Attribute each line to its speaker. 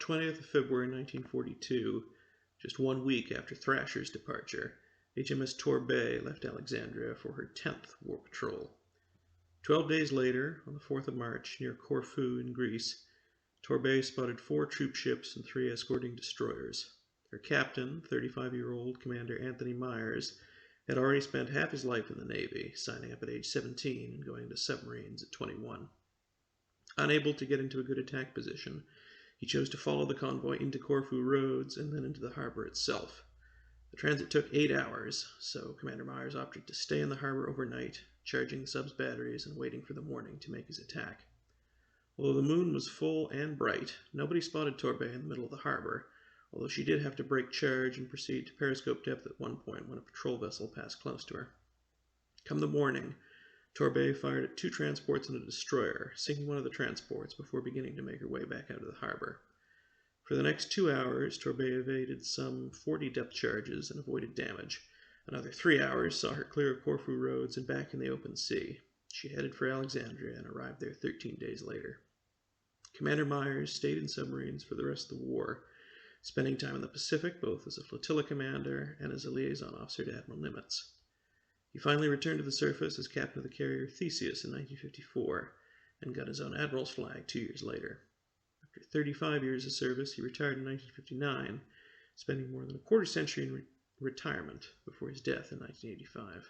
Speaker 1: 20th of February 1942, just 1 week after Thrasher's departure, HMS Torbay left Alexandria for her 10th war patrol. 12 days later, on the 4th of March, near Corfu in Greece, Torbay spotted 4 troopships and 3 escorting destroyers. Her captain, 35-year-old Commander Anthony MIERS, had already spent half his life in the Navy, signing up at age 17 and going into submarines at 21. Unable to get into a good attack position, he chose to follow the convoy into Corfu roads and then into the harbor itself. The transit took 8 hours, so Commander MIERS opted to stay in the harbor overnight, charging the sub's batteries and waiting for the morning to make his attack. Although the moon was full and bright, nobody spotted Torbay in the middle of the harbor, although she did have to break charge and proceed to periscope depth at one point when a patrol vessel passed close to her. Come the morning, Torbay fired at 2 transports and a destroyer, sinking one of the transports before beginning to make her way back out of the harbor. For the next 2 hours, Torbay evaded some 40 depth charges and avoided damage. Another 3 hours saw her clear of Corfu roads and back in the open sea. She headed for Alexandria and arrived there 13 days later. Commander MIERS stayed in submarines for the rest of the war, spending time in the Pacific both as a flotilla commander and as a liaison officer to Admiral Nimitz. He finally returned to the surface as captain of the carrier Theseus in 1954 and got his own admiral's flag 2 years later. After 35 years of service, he retired in 1959, spending more than a quarter century in retirement before his death in 1985.